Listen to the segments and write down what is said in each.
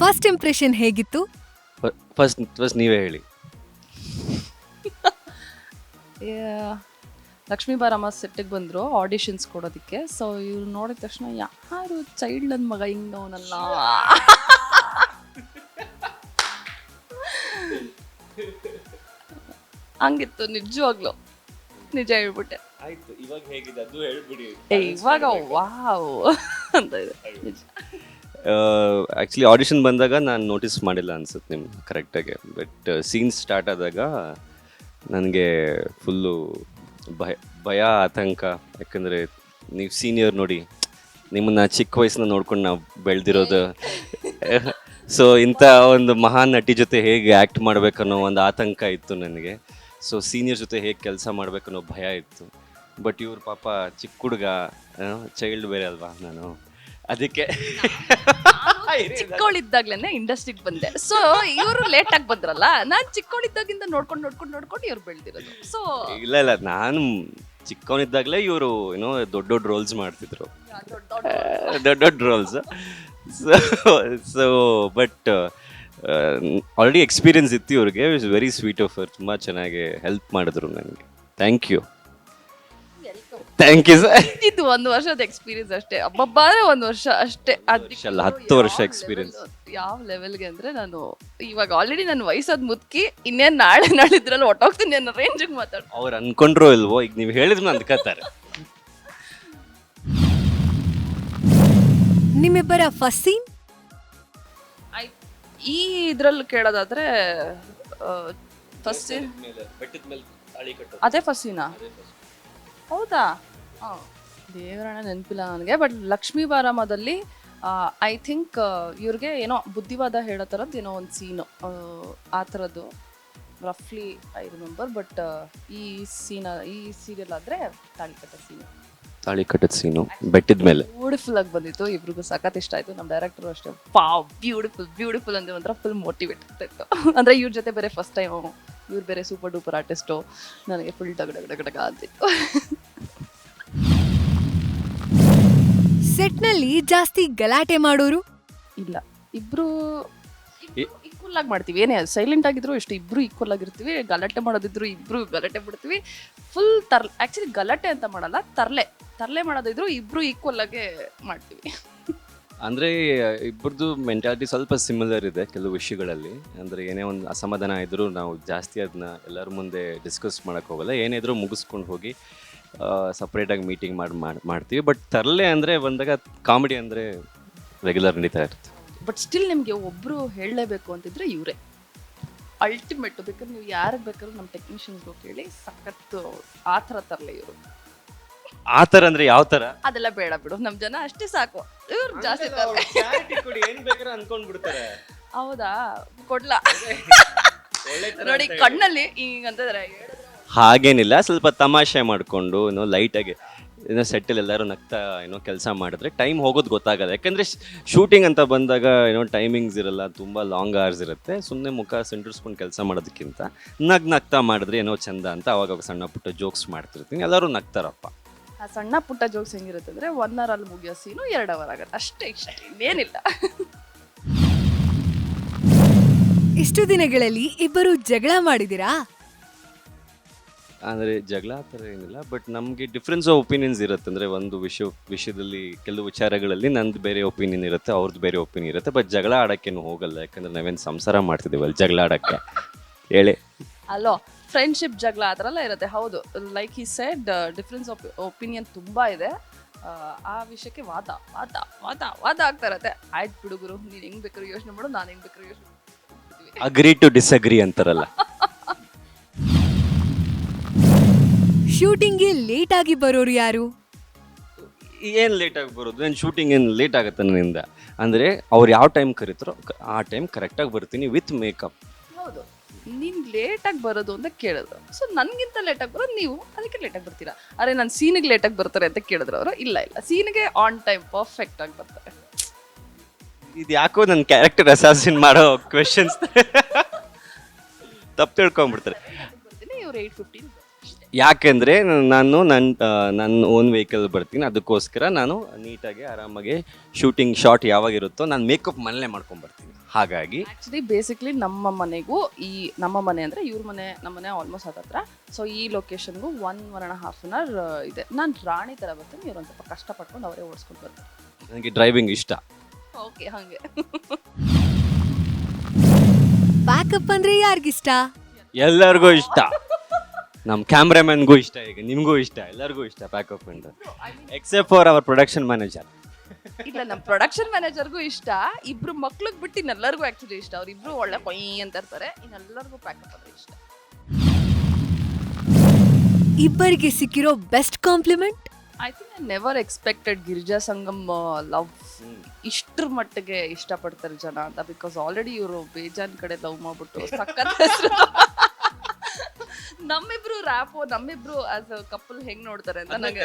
First impression ಹೇಗಿತ್ತು? First ನೀವೇ ಹೇಳಿ. ಲಕ್ಷ್ಮೀ ಬಾರಮ್ಮ ಸೆಟ್ಟಿಗೆ ಬಂದರು ಆಡಿಷನ್ಸ್ ಕೊಡೋದಕ್ಕೆ. ಸೊ ಇವ್ರು ನೋಡಿದ ತಕ್ಷಣ ಯಾರು ಚೈಲ್ಡ್ ನನ್ನ ಮಗ ಹಿಂಗವನಲ್ಲ ಹಂಗಿತ್ತು ನಿಜವಾಗ್ಲು. ನಿಜ ಹೇಳ್ಬಿಟ್ಟೆ. ಆಯ್ತು, ಇವಾಗ ಹೇಗಿದೆ ಅದು ಹೇಳ್ಬಿಡಿ. ಇವಾಗ ವಾವ್ ಅಂತ ಇದೆ ನಿಜ. ಆ್ಯಕ್ಚುಲಿ ಆಡಿಷನ್ ಬಂದಾಗ ನಾನು ನೋಟಿಸ್ ಮಾಡಿಲ್ಲ ಅನ್ಸುತ್ತೆ ನಿಮ್ಗೆ ಕರೆಕ್ಟಾಗಿ. ಬಟ್ ಸೀನ್ ಸ್ಟಾರ್ಟ್ ಆದಾಗ ನನಗೆ ಫುಲ್ಲು ಭಯ ಆತಂಕ. ಯಾಕಂದರೆ ನೀವು ಸೀನಿಯರ್ ನೋಡಿ, ನಿಮ್ಮನ್ನ ಚಿಕ್ಕ ವಯಸ್ಸನ್ನ ನೋಡ್ಕೊಂಡು ನಾವು ಬೆಳೆದಿರೋದು. ಸೊ ಇಂಥ ಒಂದು ಮಹಾನ್ ನಟಿ ಜೊತೆ ಹೇಗೆ ಆ್ಯಕ್ಟ್ ಮಾಡಬೇಕನ್ನೋ ಒಂದು ಆತಂಕ ಇತ್ತು ನನಗೆ. ಸೊ ಸೀನಿಯರ್ ಜೊತೆ ಹೇಗೆ ಕೆಲಸ ಮಾಡಬೇಕನ್ನೋ ಭಯ ಇತ್ತು. ಬಟ್ ಇವ್ರು ಪಾಪ ಚಿಕ್ಕ ಹುಡುಗ, ಚೈಲ್ಡ್ ಬೇರೆ ಅಲ್ವಾ ನಾನು, ಅದಕ್ಕೆ ಚಿಕ್ಕವಳಿದ್ದಾಗ್ಲೇನೆ ಇಂಡಸ್ಟ್ರಿಗೆ ಬಂದೆ. ಸೊ ಇವರು ಲೇಟ್ ಆಗಿ ಬಂದ್ರಲ್ಲ, ನಾನು ಚಿಕ್ಕವಳಿದ್ದಾಗಿಂದ ನೋಡ್ಕೊಂಡು ಇವ್ರು ಬೆಳೆದಿರೋದು. ಸೊ ಇಲ್ಲ ನಾನು ಚಿಕ್ಕವನಿದ್ದಾಗಲೇ ಇವರು ಏನೋ ದೊಡ್ಡ ರೋಲ್ಸ್ ಮಾಡ್ತಿದ್ರು, ದೊಡ್ಡ roles. So but already experience ಇತ್ತು ಇವ್ರಿಗೆ. ಇಟ್ಸ್ ವೆರಿ ಸ್ವೀಟ್ ಆಫ್ ಅವರ್. ತುಂಬ ಚೆನ್ನಾಗಿ ಹೆಲ್ಪ್ ಮಾಡಿದ್ರು ನನಗೆ. Thank you sir. ಇದು 1 ವರ್ಷದ ಎಕ್ಸ್ಪೀರಿಯನ್ಸ್ ಅಷ್ಟೇ. ಹಬ್ಬ 1 ವರ್ಷ ಅಷ್ಟೇ. 10 ವರ್ಷ ಎಕ್ಸ್ಪೀರಿಯನ್ಸ್. ಯಾವ ಲೆವೆಲ್ಗೆ ಅಂದ್ರೆ, ನಾನು ಇವಾಗ ಆಲ್ರೆಡಿ ನನ್ನ ವಯಸ್ಸಾದ ಮುದುಕಿ, ಇನ್ನೇನು ನಾಳಿದ್ರಲ್ಲಿ ಹೊಟ್ಟೋಗ್ತೀನಿ ಅನ್ನೋ ರೇಂಜಿಗೆ ಮಾತಾಡ. ಅವ್ರು ಅನ್ಕೊಂಡ್ರು ಇಲ್ವೋ, ಈಗ ನೀವು ಹೇಳಿದ್ರು ಅಂದ್ಕೋತಾರೆ. ನಿಮ್ಮಿಬ್ಬರ ಫಸ್ಟ್ ಸೀನ್ ಈ ಇದ್ರಲ್ಲಿ ಕೇಳೋದಾದ್ರೆ ಫಸ್ಟ್ ಸೀನ್ ಅದೇ ಫಸ್ಟ್ ಸೀನಾ? ಹೌದಾ? ದೇವರಣ್ಣ ನೆನಪಿಲ್ಲ ನನಗೆ. ಬಟ್ ಲಕ್ಷ್ಮೀ ಬಾರಮ್ಮದಲ್ಲಿ ಐ ಥಿಂಕ್ ಇವ್ರಿಗೆ ಏನೋ ಬುದ್ಧಿವಾದ ಹೇಳೋ ಥರದ್ದು ಏನೋ ಒಂದು ಸೀನು, ಆ ಥರದ್ದು ರಫ್ಲಿ ಐ ರಿಮೆಂಬರ್. ಬಟ್ ಈ ಸೀರಿಯಲ್ ಆದರೆ ತಾಳಿ ಕಟ್ಟದ ಸೀನು ಬೆಟ್ಟದ ಮೇಲೆ ಬ್ಯೂಟಿಫುಲ್ ಆಗಿ ಬಂದಿತ್ತು. ಇಬ್ರಿಗೂ ಸಖತ್ ಇಷ್ಟ ಆಯಿತು. ನಮ್ಮ ಡೈರೆಕ್ಟರು ಅಷ್ಟೇ, ಬ್ಯೂಟಿಫುಲ್ ಅಂದರೆ ಒಂಥರ ಫುಲ್ ಮೋಟಿವೇಟ್ ಆಗ್ತಾಯಿತ್ತು. ಅಂದರೆ ಇವ್ರ ಜೊತೆ ಬೇರೆ ಫಸ್ಟ್ ಟೈಮು, ಇವ್ರು ಬೇರೆ ಸೂಪರ್ ಡೂಪರ್ ಆರ್ಟಿಸ್ಟು. ನನಗೆ ಫುಲ್ ಡಗಡಗ ಅಂತಿತ್ತು. ಸೆಟ್ನಲ್ಲಿ ಜಾಸ್ತಿ ಗಲಾಟೆ ಮಾಡೋರು ಇಲ್ಲ, ಇಬ್ರು ಈಕ್ವಲ್ ಆಗಿ ಮಾಡ್ತೀವಿ. ಏನೇ ಸೈಲೆಂಟ್ ಆಗಿದ್ರು ಇಷ್ಟು ಇಬ್ರು ಈಕ್ವಲ್ ಆಗಿರ್ತೀವಿ. ಗಲಾಟೆ ಮಾಡೋದಿದ್ರು ಇಬ್ರು ಗಲಾಟೆ ಬಿಡ್ತೀವಿ. ಫುಲ್ ಆ್ಯಕ್ಚುಲಿ ಗಲಾಟೆ ಅಂತ ಮಾಡಲ್ಲ, ತರಲೆ ಮಾಡೋದಿದ್ರು ಇಬ್ರು ಈಕ್ವಲ್ ಆಗೇ ಮಾಡ್ತೀವಿ. ಅಂದರೆ ಇಬ್ಬರದು ಮೆಂಟಾಲಿಟಿ ಸ್ವಲ್ಪ ಸಿಮಿಲರ್ ಇದೆ ಕೆಲವು ವಿಷಯಗಳಲ್ಲಿ. ಅಂದರೆ ಏನೇ ಒಂದು ಅಸಮಾಧಾನ ಇದ್ದರೂ ನಾವು ಜಾಸ್ತಿ ಅದನ್ನ ಎಲ್ಲರ ಮುಂದೆ ಡಿಸ್ಕಸ್ ಮಾಡೋಕ್ಕೆ ಹೋಗಲ್ಲ. ಏನೇ ಇದ್ರೂ ಮುಗಿಸ್ಕೊಂಡು ಹೋಗಿ ಸಪ್ರೇಟಾಗಿ ಮೀಟಿಂಗ್ ಮಾಡ್ತೀವಿ. ಬಟ್ ತರಲೆ ಅಂದರೆ ಬಂದಾಗ ಕಾಮಿಡಿ ಅಂದರೆ ರೆಗ್ಯುಲರ್ ನಡೀತಾ ಇರುತ್ತೆ. ಬಟ್ ಸ್ಟಿಲ್ ನಿಮಗೆ ಒಬ್ಬರು ಹೇಳಲೇಬೇಕು ಅಂತಿದ್ರೆ ಇವರೇ ಅಲ್ಟಿಮೇಟ್. ಬೇಕಾದ್ರೆ ನೀವು ಯಾರಿಗೆ ಬೇಕಾದ್ರೂ ನಮ್ಮ ಟೆಕ್ನಿಷಿಯನ್ಸ್ಗೂ ಕೇಳಿ, ಸಖತ್ತು ಆ ಥರ ತರಲೆ ಇವರು. ಆ ಥರ ಅಂದರೆ ಯಾವ ಥರ? ಅದೆಲ್ಲ ಬೇಡ ಬಿಡು, ನಮ್ಮ ಜನ ಅಷ್ಟೇ ಸಾಕು. ಇವ್ರು ಜಾಸ್ತಿ ಅನ್ಕೊಂಡ್ಬಿಡ್ತಾರೆ. ಹೌದಾ? ಕೊಡ್ಲಾ ನೋಡಿ ಕಣ್ಣಲ್ಲಿ ಹಿಂಗಂತಂದ್ರೆ. ಹಾಗೇನಿಲ್ಲ, ಸ್ವಲ್ಪ ತಮಾಷೆ ಮಾಡಿಕೊಂಡು ಏನೋ ಲೈಟಾಗಿ ಏನೋ ಸೆಟ್ಟಲ್ಲಿ ಎಲ್ಲರೂ ನಗ್ತಾ ಏನೋ ಕೆಲಸ ಮಾಡಿದ್ರೆ ಟೈಮ್ ಹೋಗೋದು ಗೊತ್ತಾಗಲ್ಲ. ಯಾಕಂದರೆ ಶೂಟಿಂಗ್ ಅಂತ ಬಂದಾಗ ಏನೋ ಟೈಮಿಂಗ್ಸ್ ಇರಲ್ಲ, ತುಂಬ ಲಾಂಗ್ ಅವರ್ಸ್ ಇರುತ್ತೆ. ಸುಮ್ಮನೆ ಮುಖ ಸಿಂಟರ್ಸ್ಕೊಂಡು ಕೆಲಸ ಮಾಡೋದಕ್ಕಿಂತ ನಗ್ತಾ ಮಾಡಿದ್ರೆ ಏನೋ ಚಂದ ಅಂತ ಅವಾಗ ಸಣ್ಣ ಪುಟ್ಟ ಜೋಕ್ಸ್ ಮಾಡ್ತಿರ್ತೀನಿ. ಎಲ್ಲರೂ ನಗ್ತಾರಪ್ಪ. ಆ ಸಣ್ಣ ಪುಟ್ಟ ಜೋಕ್ಸ್ ಹೆಂಗಿರುತ್ತೆ ಅಂದರೆ 1 hour ಅಲ್ಲಿ ಮುಗಿಯೋ ಸೀನು 2 hour ಆಗುತ್ತೆ ಅಷ್ಟೇ, ಇಷ್ಟ, ಇನ್ನೇನಿಲ್ಲ. ಇಷ್ಟು ದಿನಗಳಲ್ಲಿ ಇಬ್ಬರು ಜಗಳ ಮಾಡಿದಿರಾ? ಅಂದರೆ ಜಗಳ ಆ ಥರ ಏನಿಲ್ಲ, ಬಟ್ ನಮಗೆ ಡಿಫ್ರೆನ್ಸ್ ಆಫ್ ಒಪಿನಿಯನ್ಸ್ ಇರುತ್ತೆ. ಅಂದರೆ ಒಂದು ವಿಷಯದಲ್ಲಿ ಕೆಲವು ವಿಚಾರಗಳಲ್ಲಿ ನಂದು ಬೇರೆ ಒಪಿನಿಯನ್ ಇರುತ್ತೆ, ಅವ್ರದ್ದು ಬೇರೆ ಒಪಿನಿಯನ್ ಇರುತ್ತೆ. ಬಟ್ ಜಗಳ ಆಡೋಕ್ಕೇನು ಹೋಗಲ್ಲ, ಯಾಕಂದರೆ ನಾವೇನು ಸಂಸಾರ ಮಾಡ್ತಿದ್ದೀವಲ್ಲ ಜಗಳ ಆಡೋಕ್ಕೆ. ಹೇಳಿ ಅಲ್ಲೋ, ಫ್ರೆಂಡ್ಶಿಪ್ ಜಗಳ ಆ ಥರ ಎಲ್ಲ ಇರುತ್ತೆ. ಹೌದು, like he said difference of opinion ತುಂಬ ಇದೆ. ಆ ವಿಷಯಕ್ಕೆ ವಾದ ಆಗ್ತಾ ಇರತ್ತೆ. ಆಯ್ತು ಬಿಡುಗರು, ನೀನು ಹೆಂಗೆ ಬೇಕಾದ್ರೂ ಯೋಚನೆ ಮಾಡು, ನಾನು ಹೆಂಗೆ ಬೇಕಾದ್ರೂ ಯೋಚನೆ ಮಾಡ್ತೀವಿ. ಅಗ್ರಿ ಟು ಡಿಸ್ಅಗ್ರಿ ಅಂತಾರಲ್ಲ. ಶೂಟಿಂಗ್ಗೆ ಲೇಟ್ ಆಗಿ ಬರೋರು ಯಾರು? ಏನು ಲೇಟಾಗಿ ಬರೋದು? ನಾನು ಶೂಟಿಂಗ್ ಏನು ಲೇಟ್ ಆಗುತ್ತೆ ನನ್ನಿಂದ. ಅಂದರೆ ಅವ್ರು ಯಾವ ಟೈಮ್ ಕರೀತಾರೋ ಆ ಟೈಮ್ ಕರೆಕ್ಟಾಗಿ ಬರ್ತೀನಿ ವಿತ್ ಮೇಕಪ್. ಹೌದು, ನೀನು ಲೇಟಾಗಿ ಬರೋದು ಅಂತ ಕೇಳಿದ್ರು. ಸೊ ನನಗಿಂತ ಲೇಟಾಗಿ ಬರೋದು ನೀವು, ಅದಕ್ಕೆ ಲೇಟಾಗಿ ಬರ್ತೀರಾ. ಅರೆ ನಾನು ಸೀನಿಗೆ ಲೇಟಾಗಿ ಬರ್ತಾರೆ ಅಂತ ಕೇಳಿದ್ರು ಅವರು. ಇಲ್ಲ ಸೀನಿಗೆ ಆನ್ ಟೈಮ್ ಪರ್ಫೆಕ್ಟ್ ಆಗಿ ಬರ್ತಾರೆ. ಇದು ಯಾಕೋ ನನ್ನ ಕ್ಯಾರೆಕ್ಟರ್ ಅಸಾಸಿನ್ ಮಾಡೋ ಕ್ವೆಶನ್ಸ್ ತಪ್ಪು ತಿಳ್ಕೊಂಡ್ಬಿಡ್ತಾರೆ. ಇವ್ರು 8:15 ಯಾಕೆಂದರೆ ನನ್ನ ಓನ್ ವೆಹಿಕಲ್ ಬರ್ತೀನಿ. ಅದಕ್ಕೋಸ್ಕರ ನಾನು ನೀಟಾಗಿ ಆರಾಮಾಗಿ ಶೂಟಿಂಗ್ ಶಾಟ್ ಯಾವಾಗಿರುತ್ತೋ ನಾನು ಮೇಕಪ್ ಮನೇಲೆ ಮಾಡ್ಕೊಂಡ್ಬರ್ತೀನಿ. ಹಾಗಾಗಿ ಆ್ಯಕ್ಚುಲಿ ಬೇಸಿಕ್ಲಿ ನಮ್ಮ ಮನೆಗೂ ಈ ನಮ್ಮ ಮನೆ ಅಂದರೆ ಇವ್ರ ಮನೆ ನಮ್ಮ ಮನೆ ಆಲ್ಮೋಸ್ಟ್ ಹತ್ತತ್ರ. ಸೊ ಈ ಲೊಕೇಶನ್ಗೂ 1.5 hour ಇದೆ. ನಾನು ರಾಣಿ ಥರ ಬರ್ತೀನಿ, ಇವ್ರು ಒಂದು ಸ್ವಲ್ಪ ಕಷ್ಟಪಟ್ಕೊಂಡು ಅವರೇ ಓಡಿಸ್ಕೊಂಡು ಬರ್ತಾರೆ. ನನಗೆ ಡ್ರೈವಿಂಗ್ ಇಷ್ಟ. ಓಕೆ, ಹಾಗೆ. ಪ್ಯಾಕಪ್ ಅಂದ್ರೆ ಯಾರಿಗಿಷ್ಟ? ಎಲ್ಲರಿಗೂ ಇಷ್ಟ. ನಮ್ಮ ಕ್ಯಾಮ್ರಾಮನ್ಗೂ ಇಷ್ಟ, ಈಗ ನಿಮಗೂ ಇಷ್ಟ, ಎಲ್ಲರಿಗೂ ಇಷ್ಟ ಪ್ಯಾಕಪ್ ಅಂದ್ರೆ, accept for our production manager. ಇಲ್ಲ, ನಮ್ಮ ಪ್ರೊಡಕ್ಷನ್ ಮ್ಯಾನೇಜರ್ಗೂ ಇಷ್ಟ, ಇಬ್ರು ಮಕ್ಳಿಗೆ ಬಿಟ್ಟು ಇನ್ನೆಲ್ಲರಿಗೂ ಆ್ಯಕ್ಚುಲಿ ಇಷ್ಟ. ಅವ್ರಿಬ್ರು ಒಳ್ಳೆ ಕೊಯ್ ಅಂತ ಇರ್ತಾರೆ, ಇನ್ನೆಲ್ಲರಿಗೂ ಪ್ಯಾಕಪ್ ಅಂದ್ರೆ ಇಷ್ಟ. ಇಬ್ಬರಿಗೆ ಸಿಕ್ಕಿರೋ best compliment? I think I never expected Girija Sangam love ಇಷ್ಟ್ರ ಮಟ್ಟಿಗೆ ಇಷ್ಟಪಡ್ತಾರೆ ಜನ ಅಂತ. ಬಿಕಾಸ್ ಆಲ್ರೆಡಿ ಇವರು ಬೇಜಾನ್ ಕಡೆ ಲವ್ ಮಾಡ್ಬಿಟ್ಟು ಸಖತ್ ಹೆಸರು. ನಮ್ಮಿಬ್ರು ರ್ಯಾಪು, ನಮ್ಮಿಬ್ರು ಆಸ್ ಅ ಕಪಲ್ ಹೆಂಗ್ ನೋಡ್ತಾರೆ ಅಂತ ನನಗೆ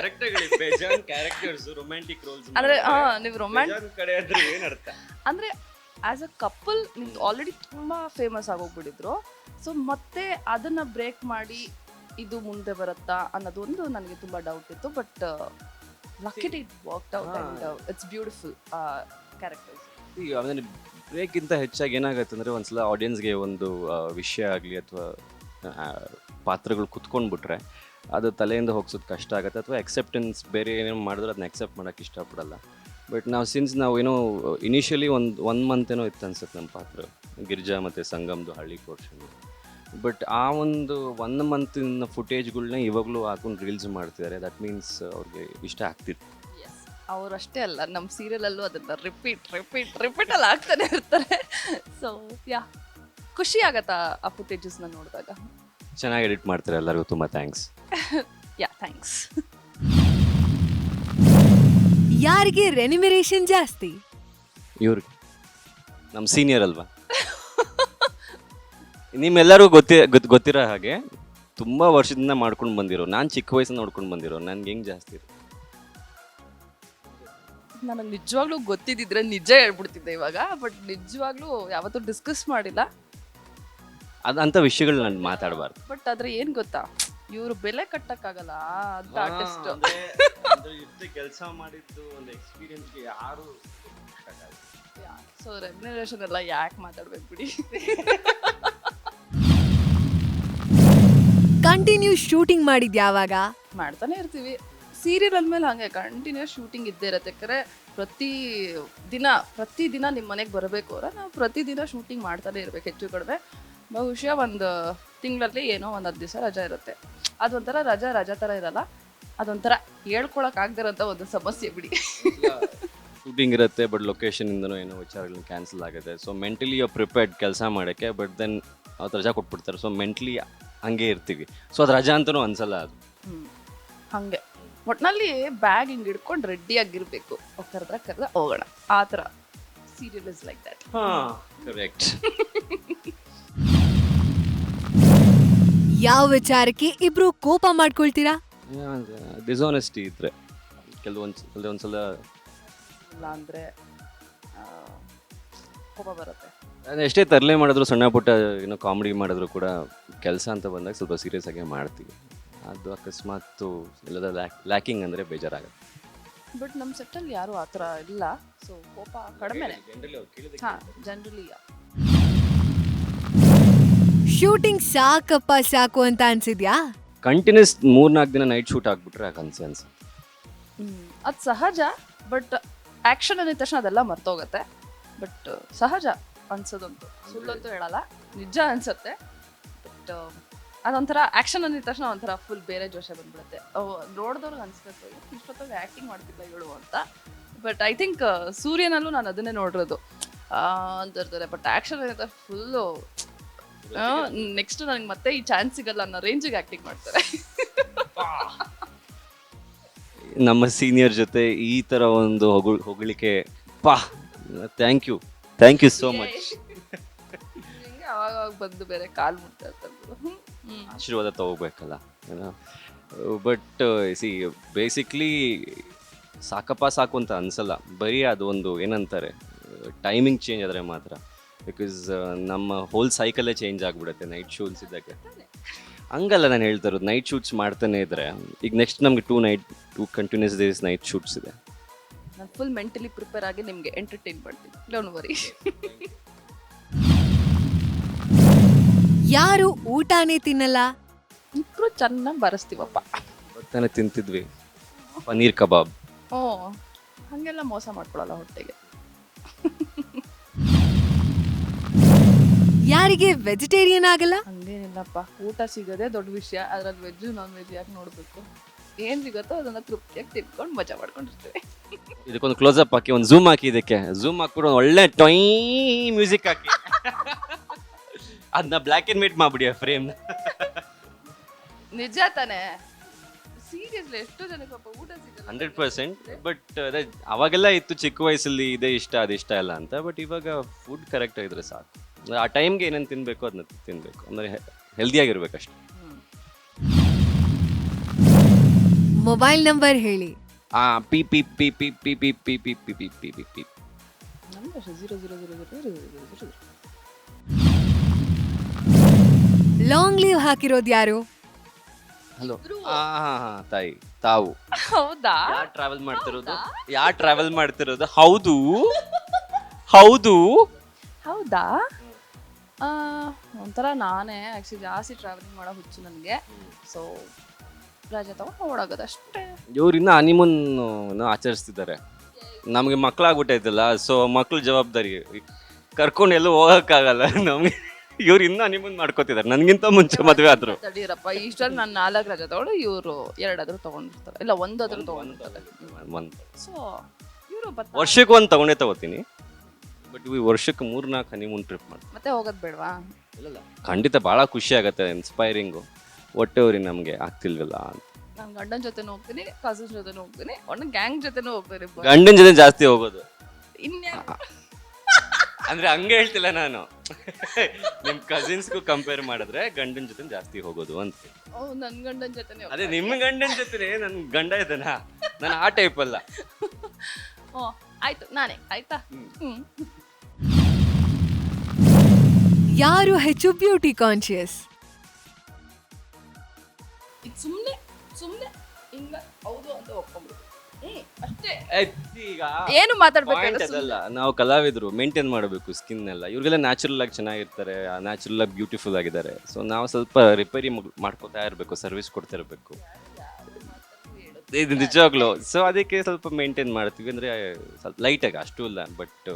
ಅಂದ್ರೆ ನೀವು ರೊಮ್ಯಾಂಟಿಕ್ ಅಂದ್ರೆ ಆಸ್ ಅ ಕಪಲ್ ನೀವು ಆಲ್ರೆಡಿ ತುಂಬಾ ಫೇಮಸ್ ಆಗೋಗ್ಬಿಟ್ಟಿದ್ರು. ಸೊ ಮತ್ತೆ ಅದನ್ನ ಬ್ರೇಕ್ ಮಾಡಿ ಇದು ಮುಂದೆ ಬರುತ್ತಾ ಅನ್ನೋದೊಂದು ನನಗೆ ತುಂಬಾ ಡೌಟ್ ಇತ್ತು. But ಲಕ್ಕಿಲಿ it worked out and it's beautiful characters. ಈಗ ಆಮೇಲೆ ಬ್ರೇಕ್ಗಿಂತ ಹೆಚ್ಚಾಗಿ ಏನಾಗುತ್ತೆ ಅಂದರೆ ಒಂದ್ಸಲ ಆಡಿಯನ್ಸ್ಗೆ ಒಂದು ವಿಷಯ ಆಗಲಿ ಅಥವಾ ಪಾತ್ರಗಳು ಕುತ್ಕೊಂಡ್ಬಿಟ್ರೆ ಅದು ತಲೆಯಿಂದ ಹೋಗ್ಸೋದು ಕಷ್ಟ ಆಗುತ್ತೆ, ಅಥವಾ ಎಕ್ಸೆಪ್ಟೆನ್ಸ್ ಬೇರೆ ಏನೇನು ಮಾಡಿದ್ರೆ ಅದನ್ನ ಎಕ್ಸೆಪ್ಟ್ ಮಾಡೋಕ್ಕೆ ಇಷ್ಟಪಡಲ್ಲ. ಬಟ್ ನಾವು ಏನೋ ಇನಿಷಿಯಲಿ ಒನ್ ಮಂತ್ ಏನೋ ಇತ್ತು ಅನ್ಸುತ್ತೆ ನಮ್ಮ ಪಾತ್ರ, ಗಿರಿಜಾ ಮತ್ತು ಸಂಗಮ್ದು ಹಳ್ಳಿ ಪೋರ್ಷನ್. ಬಟ್ ಆ ಒಂದು 1 ಮಂತಿನ ಫುಟೇಜ್ಗಳನ್ನ ಇವಾಗಲೂ ಹಾಕೊಂಡು ರೀಲ್ಸ್ ಮಾಡ್ತಿದ್ದಾರೆ. ದಟ್ ಮೀನ್ಸ್ ಅವ್ರಿಗೆ ಇಷ್ಟ ಆಗ್ತಿತ್ತು. ಅವರಷ್ಟೇ ಅಲ್ಲ, ನಮ್ಮ ಸೀರಿಯಲಲ್ಲೂ ಅದನ್ನ ರಿಪೀಟಲ್ಲಿ ಆಗ್ತಾನೆ ಇರ್ತಾರೆ. ಸೊ ಯಾ, ಖುಷಿ ಆಗತ್ತಾ ಆ ಫುಟೇಜಸ್ನ ನೋಡಿದಾಗ. ಚೆನ್ನಾಗಿ ಎಡಿಟ್ ಮಾಡ್ತಾರೆ, ಎಲ್ಲರಿಗೂ ತುಂಬ ಥ್ಯಾಂಕ್ಸ್. ಯಾ, ಥ್ಯಾಂಕ್ಸ್. ಯಾರಿಗೆ ರೆನ್ಯುಮರೇಷನ್ ಜಾಸ್ತಿ? ಇವ್ರಿಗೆ, ನಮ್ಮ ಸೀನಿಯರ್ ಅಲ್ವಾ. ನಿಮ್ಮೆಲ್ಲರಿಗೂ ಗೊತ್ತಿರೋ ಹಾಗೆ ತುಂಬ ವರ್ಷದಿಂದ ಮಾಡ್ಕೊಂಡು ಬಂದಿರೋ, ನಾನು ಚಿಕ್ಕ ವಯಸ್ಸಿಂದ ನೋಡ್ಕೊಂಡು ಬಂದಿರೋ, ನನ್ಗೆ ಹೆಂಗೆ ಜಾಸ್ತಿ ಇರೋ. ನನಗೆ ನಿಜವಾಗ್ಲೂ ಗೊತ್ತಿದ್ದಿದ್ರೆ ನಿಜ ಹೇಳ್ಬಿಡ್ತಿದ್ದೆ ಇವಾಗ. ಬಟ್ ನಿಜವಾಗ್ಲೂ ಯಾವತ್ತೂ ಡಿಸ್ಕಸ್ ಮಾಡಿಲ್ಲ. ಅಂಥ ವಿಷಯಗಳು ನಾನು ಮಾತಾಡಬಾರ್ದು. ಬಟ್ ಆದ್ರೆ ಏನು ಗೊತ್ತಾ, ಇವರು ಬೆಲೆ ಕಟ್ಟಕ್ಕಾಗಲ್ಲ ಅಂತ ಆರ್ಟಿಸ್ಟ್. ಕೆಲಸ ಮಾಡಿದ್ದು ಒಂದು ಎಕ್ಸ್ಪೀರಿಯನ್ಸ್ಗೆ ಯಾರು. ಸೊ ರೆಮ್ಯುನರೇಷನ್ ಎಲ್ಲ ಯಾಕೆ ಮಾತಾಡ್ಬೇಕು ಬಿಡಿ. ಕಂಟಿನ್ಯೂ ಶೂಟಿಂಗ್ ಮಾಡಿದ್ ಯಾವಾಗ? ಮಾಡ್ತಾನೆ ಇರ್ತೀವಿ. ಸೀರಿಯಲ್ ಅಂದಮೇಲೆ ಹಂಗೆ ಕಂಟಿನ್ಯೂಸ್ ಶೂಟಿಂಗ್ ಇದ್ದೇ ಇರುತ್ತೆ. ಯಾಕಂದರೆ ಪ್ರತಿದಿನ ನಿಮ್ಮ ಮನೆಗೆ ಬರಬೇಕು ಅವರ, ನಾವು ಪ್ರತಿದಿನ ಶೂಟಿಂಗ್ ಮಾಡ್ತಾನೆ ಇರ್ಬೇಕು. ಹೆಚ್ಚು ಕಡಿಮೆ ಬಹುಶಃ ಒಂದು ತಿಂಗಳಲ್ಲಿ ಏನೋ ಒಂದು 10 ದಿವಸ ರಜಾ ಇರುತ್ತೆ. ಅದೊಂಥರ ರಜಾ ಥರ ಇರಲ್ಲ, ಅದೊಂಥರ ಹೇಳ್ಕೊಳಕ್ಕಾಗ್ದಿರೋಂಥ ಒಂದು ಸಮಸ್ಯೆ ಬಿಡಿ. ಶೂಟಿಂಗ್ ಇರುತ್ತೆ, ಬಟ್ ಲೊಕೇಶನಿಂದನೂ ಏನೋ ವಿಚಾರಗಳನ್ನ ಕ್ಯಾನ್ಸಲ್ ಆಗುತ್ತೆ. ಸೊ ಮೆಂಟಲಿ ಪ್ರಿಪೇರ್ಡ್ ಕೆಲಸ ಮಾಡೋಕ್ಕೆ, ಬಟ್ ದೆನ್ ಅವತ್ತು ರಜಾ ಕೊಟ್ಬಿಡ್ತಾರೆ. ಸೊ ಮೆಂಟ್ಲಿ ಹಂಗೆ ಇರ್ತೀವಿ. ಸೊ ಅದು ರಜಾ ಅಂತಲೂ ಅನ್ಸಲ್ಲ ಅದು. ಹಾಗೆ ಒಟ್ಟಿನಲ್ಲಿ ಬ್ಯಾಗ್ ಹಿಂಗೆ ಹಿಡ್ಕೊಂಡು ರೆಡಿಯಾಗಿರ್ಬೇಕು, ಕರೆದ ಹೋಗೋಣ ಆ ಥರ. Serial is like that. Correct. ಯಾವ ವಿಚಾರಕ್ಕೆ ಇಬ್ರು ಕೋಪ ಮಾಡ್ಕೊಳ್ತೀರಾ? ಡಿಸಾನೆಸ್ಟಿ ಇದ್ರೆ ಕೆಲವೊಂದ್ಸಲ ಇಲ್ಲ ಅಂದರೆ ಕೋಪ ಬರುತ್ತೆ. ಎಷ್ಟೇ ತರಲೆ ಮಾಡಿದ್ರು, ಸಣ್ಣ ಪುಟ್ಟ ಏನೋ ಕಾಮಿಡಿ ಮಾಡಿದ್ರು ಕೂಡ ಕೆಲಸ ಅಂತ ಬಂದಾಗ ಸ್ವಲ್ಪ ಸೀರಿಯಸ್ ಆಗಿ ಮಾಡ್ತೀವಿ. ಅದು ಅಕಸ್ಮಾತ್ ಎಲ್ಲದ ಲ್ಯಾಕಿಂಗ್ ಅಂದರೆ ಬೇಜಾರಾಗುತ್ತೆ. ಬಟ್ ನಮ್ಮ ಸೆಟ್ಟಲ್ಲಿ ಯಾರೂ ಆ ಥರ ಇಲ್ಲ. ಸೊ ಕೋಪ ಕಡಿಮೆನೆ. ಹಾಂ, ಜನರಲಿ. ಶೂಟಿಂಗ್ ಸಾಕು ಅಂತ ಅನ್ಸಿದ್ಯಾ? ಕಂಟಿನ್ಯೂಸ್ 3-4 ದಿನ ನೈಟ್ ಶೂಟ್ ಆಗ್ಬಿಟ್ರೆ ಅನ್ಸುತ್ತೆ. ಅದು ಸಹಜ. ಬಟ್ ಆ್ಯಕ್ಷನ್ ಅಂದಿದ ತಕ್ಷಣ ಅದೆಲ್ಲ ಮರ್ತೋಗುತ್ತೆ. ಬಟ್ ಸಹಜ ಅನ್ಸೋದಂತೂ, ಸುಳ್ಳಂತೂ ಹೇಳಲ್ಲ, ನಿಜ ಅನ್ಸುತ್ತೆ. ಬಟ್ ಅದೊಂಥರ ಆ್ಯಕ್ಷನ್ ಅಂದಿದ ತಕ್ಷಣ ಒಂಥರ ಫುಲ್ ಬೇರೆ ಜೋಶ ಬಂದ್ಬಿಡುತ್ತೆ. ನೋಡಿದವ್ರಿಗೆ ಅನ್ಸ್ಬೇಕು ಇಷ್ಟೊತ್ತಾಗ ಆ್ಯಕ್ಟಿಂಗ್ ಮಾಡ್ತಿದ್ದ ಇವಳು ಅಂತ. ಬಟ್ ಐ ಥಿಂಕ್ ಸೂರ್ಯನಲ್ಲೂ ನಾನು ಅದನ್ನೇ ನೋಡಿರೋದು ಅಂತ ಇರ್ತಾರೆ. ಬಟ್ ಆ್ಯಕ್ಷನ್ ಅಂದಿದ ಫುಲ್ಲು ನೆಕ್ಸ್ಟ್ ನನಗೆ ಮತ್ತೆ ಈ ಚಾನ್ಸ್ ಸಿಗಲ್ಲ ಅನ್ನೋ ರೇಂಜಿಗೆ ಆ್ಯಕ್ಟಿಂಗ್ ಮಾಡ್ತಾರೆ. ನಮ್ಮ ಸೀನಿಯರ್ ಜೊತೆ ಈ ಥರ ಒಂದು ಹೊಗಳಿಕೆ, ಥ್ಯಾಂಕ್ ಯು ಸೋ ಮಚ್. ಹಿಂಗೆ ಅವಾಗ ಬಂದು ಬೇರೆ ಕಾಲು ಮುಟ್ತಾ ಇರ್ತಾರೆ. ಆಶೀರ್ವಾದ ತಗೋಬೇಕಲ್ಲ. ಬಟ್ ಬೇಸಿಕ್ಲಿ ಸಾಕು ಅಂತ ಅನ್ಸಲ್ಲ. ಬರೀ ಅದು ಒಂದು ಏನಂತಾರೆ, ಟೈಮಿಂಗ್ ಚೇಂಜ್ ಆದರೆ ಮಾತ್ರ. ಬಿಕಾಸ್ ನಮ್ಮ ಹೋಲ್ ಸೈಕಲ್ಲೇ ಚೇಂಜ್ ಆಗಿಬಿಡುತ್ತೆ ನೈಟ್ ಶೂಟ್ಸ್ ಇದ್ದಾಗ. ಹಂಗಲ್ಲ ನಾನು ಹೇಳ್ತಾ ಇರೋದು, ನೈಟ್ ಶೂಟ್ಸ್ ಮಾಡ್ತಾನೆ ಇದ್ರೆ ಈಗ ನೆಕ್ಸ್ಟ್ ನಮಗೆ 2 ಕಂಟಿನ್ಯೂಸ್ ಡೇಸ್ ನೈಟ್ ಶೂಟ್ಸ್ ಇದೆ. ನಾನು ಫುಲ್ ಮೆಂಟಲಿ ಪ್ರಿಪೇರ್ ಆಗಿ ನಿಮಗೆ ಎಂಟರ್ಟೈನ್ ಮಾಡ್ತೀನಿ, ಡೋಂಟ್ ವರಿ. ಯಾರು ಊಟನೇ ತಿನ್ನಲ್ಲ? ಇಬ್ರು ಚೆನ್ನಾಗಿ ಬರೆಸ್ತೀವಪ್ಪ. ಇವತ್ತಾನೆ ತಿಂತಿದ್ವಿ ಪನ್ನೀರ್ ಕಬಾಬ್. ಓ ಹಾಗೆಲ್ಲ ಮೋಸ ಮಾಡ್ಕೊಳಲ್ಲ ಹೊಟ್ಟೆಗೆ. ಯಾರಿಗೆ ವೆಜಿಟೇರಿಯನ್ ಆಗಲ್ಲ? ಹಂಗೇನಿಲ್ಲಪ್ಪ, ಊಟ ಸಿಗೋದೇ ದೊಡ್ಡ ವಿಷಯ. ಅದ್ರಲ್ಲಿ ವೆಜ್ ನಾನ್ ವೆಜ್ ಯಾಕೆ ನೋಡ್ಬೇಕು? ಏನ್ ಸಿಗುತ್ತೋ ಅದನ್ನ ತೃಪ್ತಿಯಾಗಿ ತಿನ್ಕೊಂಡು ಮಜಾ ಮಾಡ್ಕೊಂಡಿರ್ತೀವಿ. ಇದಕ್ಕೊಂದು ಕ್ಲೋಸ್ ಅಪ್ ಹಾಕಿ, ಒಂದು ಝೂಮ್ ಹಾಕಿ, ಇದಕ್ಕೆ ಝೂಮ್ ಹಾಕ್ಬಿಟ್ಟು ಒಂದು ಒಳ್ಳೆ ಟೊಯ್ ಮ್ಯೂಸಿಕ್ ಹಾಕಿ ಅದನ್ನ ಬ್ಲ್ಯಾಕ್ ಅಂಡ್ ವೈಟ್ ಮಾಡ್ಬಿಡಿ ಆ ಫ್ರೇಮ್. ನಿಜ ತಾನೇ? ಸೀರಿಯಸ್ಲಿ ಎಷ್ಟೋ ಜನಕ್ಕೆ ಪಾಪ ಊಟ ಸಿಗಲ್ಲ. 100%. ಬಟ್ ಅದೇ ಅವಾಗೆಲ್ಲ ಇತ್ತು ಚಿಕ್ಕ ವಯಸ್ಸಲ್ಲಿ ಇದೇ ಇಷ್ಟ ಅದು ಇಷ್ಟ ಇಲ್ಲ ಅಂತ. ಬಟ್ ಇವಾಗ ಫುಡ್ ಕರೆಕ್ಟ್ ಆಗಿದ್ರೆ ಸಾಕು. ಆ ಟೈಮ್ಗೆ ಏನೇನು ತಿನ್ಬೇಕು ಅದನ್ನ ತಿನ್ಬೇಕು, ಅಂದ್ರೆ ಹೆಲ್ದಿಯಾಗಿರ್ಬೇಕಷ್ಟೆ. ಮೊಬೈಲ್ ನಂಬರ್ ಹೇಳಿ. P P P P P P P P P P P P P ನಮ್ಗೆ 0000000. ಲಾಂಗ್ ಲೀವ್ ಹಾಕಿರೋದು ಯಾರು? ಹಲೋ. ತಾಯಿ ತಾವು ಹೌದಾ? ಯಾರು ಟ್ರಾವೆಲ್ ಮಾಡ್ತಿರೋದು? ಹೌದು ಹೌದು. ಹೌದಾ? ಒಂಥರ ನಾನೇ ಆ್ಯಕ್ಚುಲಿ ಜಾಸ್ತಿ ಟ್ರಾವೆಲಿಂಗ್ ಮಾಡೋ ಹುಚ್ಚು ನನಗೆ. ಸೊ ರಜೆ ತಗೊಂಡು ಓಡಾಗೋದು ಅಷ್ಟೇ. ಇವ್ರು ಇನ್ನ ಹನಿಮೂನ್ ಆಚರಿಸ್ತಿದ್ದಾರೆ. ನಮಗೆ ಮಕ್ಕಳಾಗ್ಬಿಟ್ಟೈತಲ್ಲ, ಸೊ ಮಕ್ಳ ಜವಾಬ್ದಾರಿ ಕರ್ಕೊಂಡು ಎಲ್ಲೂ ಹೋಗಕ್ಕಾಗಲ್ಲ ನಮ್ಗೆ. ಇವ್ರು ಇನ್ನೂ ಹನಿಮೂನ್ ಮಾಡ್ಕೋತಿದ್ದಾರೆ, ನನಗಿಂತ ಮುಂಚೆ ಮದುವೆ ಆದ್ರು. ತಡೀರಪ್ಪ, ಇಷ್ಟರಲ್ಲಿ ನಾನು 4 ರಜೆ ತಗೊಂಡು ಇವರು 2 ತಗೊಂಡಿರ್ತಾರೆ, ಇಲ್ಲ 1 ತಗೊಂಡಿರ್ತಾರೆ. ಸೊ ಇವರು ವರ್ಷಕ್ಕೆ ಒಂದು ತಗೋತೀನಿ. ಬಟ್ ಈ ವರ್ಷಕ್ಕೆ 3-4 ಹನಿಮೂನ್ ಟ್ರಿಪ್ ಮಾಡಿ ಮತ್ತೆ ಹೋಗೋದು ಬೇಡವಾ? ಇಲ್ಲ ಖಂಡಿತ ಭಾಳ ಖುಷಿ ಆಗತ್ತೆ, ಇನ್ಸ್ಪೈರಿಂಗು. ಹೊಟ್ಟೆ ಅವ್ರಿ ನಮಗೆ ಆಗ್ತಿಲ್ವಲ್ಲ ಅಂತ. ನಾನು ಗಂಡನ ಜೊತೆನೂ ಹೋಗ್ತೀನಿ, ಕಸಿನ್ ಜೊತೆನೂ ಹೋಗ್ತೀನಿ, ಒಳ್ಳೆ ಗ್ಯಾಂಗ್ ಜೊತೆನೂ ಹೋಗ್ತೀನಿ. ಗಂಡನ ಜೊತೆ ಜಾಸ್ತಿ ಹೋಗೋದು. ಇನ್ಯಾ ಅಂದ್ರೆ ಹಂಗೆ ಹೇಳ್ತಿಲ್ಲ ನಾನು, ನಿಮ್ ಕಸಿನ್ಸ್ಗೂ ಕಂಪೇರ್ ಮಾಡಿದ್ರೆ ಗಂಡನ ಜೊತೆ ಜಾಸ್ತಿ ಹೋಗೋದು ಅಂತ. ನನ್ನ ಗಂಡನ ಜೊತೆನೇ. ಅದೇ ನಿಮ್ಮ ಗಂಡನ ಜೊತೆ ನನ್ ಗಂಡ ಇದ್ದಾನ, ನಾನು ಆ ಟೈಪ್ ಅಲ್ಲ. ಆಯ್ತು, ನಾನೇ ಆಯ್ತಾ. ಯಾರು ಹೆಚ್ಚು ಬ್ಯೂಟಿ ಕಾನ್ಶಿಯಸ್? ಇದು ಸುಮ್ಮನೆ ಸುಮ್ಮನೆ ಹಿಂಗ ಹೌದು ಅಂತ ಒಪ್ಕೊಂಡ್ಬಿಡು ಅಷ್ಟೇ. ಈಗ ಏನು ಮಾತಾಡ್ಬೇಕು ಅದಲ್ಲ, ನಾವು ಕಲಾವಿದ್ರು ಮೇಂಟೈನ್ ಮಾಡಬೇಕು ಸ್ಕಿನ್ ಎಲ್ಲ. ಇವ್ರಿಗೆಲ್ಲ ನ್ಯಾಚುರಲ್ ಆಗಿ ಚೆನ್ನಾಗಿರ್ತಾರೆ, ನ್ಯಾಚುರಲ್ ಆಗಿ ಬ್ಯೂಟಿಫುಲ್ ಆಗಿದ್ದಾರೆ. ಸೊ ನಾವು ಸ್ವಲ್ಪ ರಿಪೇರಿ ಮಾಡ್ಕೊತಾ ಇರಬೇಕು, ಸರ್ವಿಸ್ ಕೊಡ್ತಾ ಇರಬೇಕು. ಇದು ನಿಜವಾಗ್ಲು. ಸೊ ಅದಕ್ಕೆ ಸ್ವಲ್ಪ ಮೇಂಟೈನ್ ಮಾಡ್ತೀವಿ, ಅಂದ್ರೆ ಸ್ವಲ್ಪ ಲೈಟಾಗಿ, ಅಷ್ಟು ಇಲ್ಲ. ಬಟ್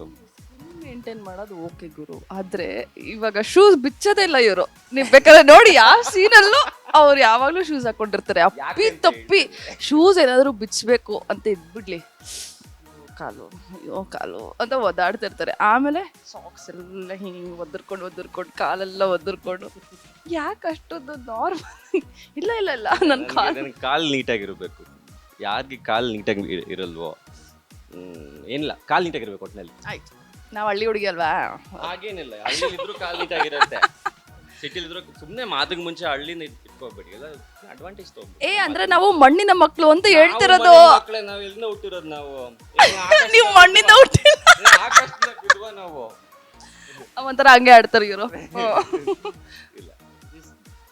ಮೇಂಟೈನ್ ಮಾಡೋದು ಓಕೆ ಗುರು, ಆದ್ರೆ ಇವಾಗ ಶೂಸ್ ಬಿಚ್ಚೋದೇ ಇಲ್ಲ ಇವರು. ನೀವ್ ಬೇಕಾದ್ರೆ ನೋಡಿ ಯಾವ ಸೀನಲ್ಲೂ ಅವ್ರು ಯಾವಾಗ್ಲೂ ಶೂಸ್ ಹಾಕೊಂಡಿರ್ತಾರೆ. ಅಪ್ಪಿ ತಪ್ಪಿ ಶೂಸ್ ಏನಾದ್ರು ಬಿಚ್ಚಬೇಕು ಅಂತ ಇದ್ಬಿಡ್ಲಿ, ಅಯ್ಯೋ ಕಾಲು ಅಂತ ಒದ್ದಾಡ್ತಿರ್ತಾರೆ. ಆಮೇಲೆ ಸಾಕ್ಸ್ ಎಲ್ಲ ಹಿಂಗೆ ಒದರ್ಕೊಂಡು ಕಾಲೆಲ್ಲ ಒದರ್ಕೊಂಡು. ಯಾಕೆ ಅಷ್ಟೊಂದು ನಾರ್ಮಲ್? ಇಲ್ಲ ಇಲ್ಲ ಇಲ್ಲ, ನನ್ನ ಕಾಲು ನೀಟಾಗಿರ್ಬೇಕು. ಯಾರಿಗೆ ಕಾಲು ನೀಟಾಗಿ ಇರಲ್ವೋ, ಏನಿಲ್ಲ, ಕಾಲು ನೀಟಾಗಿರ್ಬೇಕು ಒಟ್ಟಿನಲ್ಲಿ. ಆಯ್ತು, ನಾವು ಹಳ್ಳಿ ಹುಡುಗಿ ಅಲ್ವಾ? ಹಾಗೇನಿಲ್ಲ, ಹಳ್ಳಿಲಿದ್ರು ಕಾಲು ನೀಟಾಗಿರುತ್ತೆ, ಸಿಟಿಲಿದ್ರು. ಸುಮ್ಮನೆ ಮಾತಿಗೆ ಮುಂಚೆ ಹಳ್ಳಿನ ಇಟ್ಕೋಬೇಡಿ, ಎಲ್ಲ ಅಡ್ವಾಂಟೇಜ್ ತಗೋಬೇಡಿ. ಅಂದ್ರೆ ನಾವು ಮಣ್ಣಿನ ಮಕ್ಕಳು ಅಂತ ಹೇಳ್ತಿರೋದು. ನಾವು ಎಲ್ಲಿಂದ ಹುಟ್ಟಿರೋದು? ನಾವು ನೀವು ಮಣ್ಣಿಂದ ಹುಟ್ಟಿಲ್ಲ, ಆಕಾಶದಿಂದ ಬಿಡುವ ನಾವು. ಒಂಥರ ಹಂಗೆ ಆಡ್ತಾರೆ ಇವರು. ಇಲ್ಲ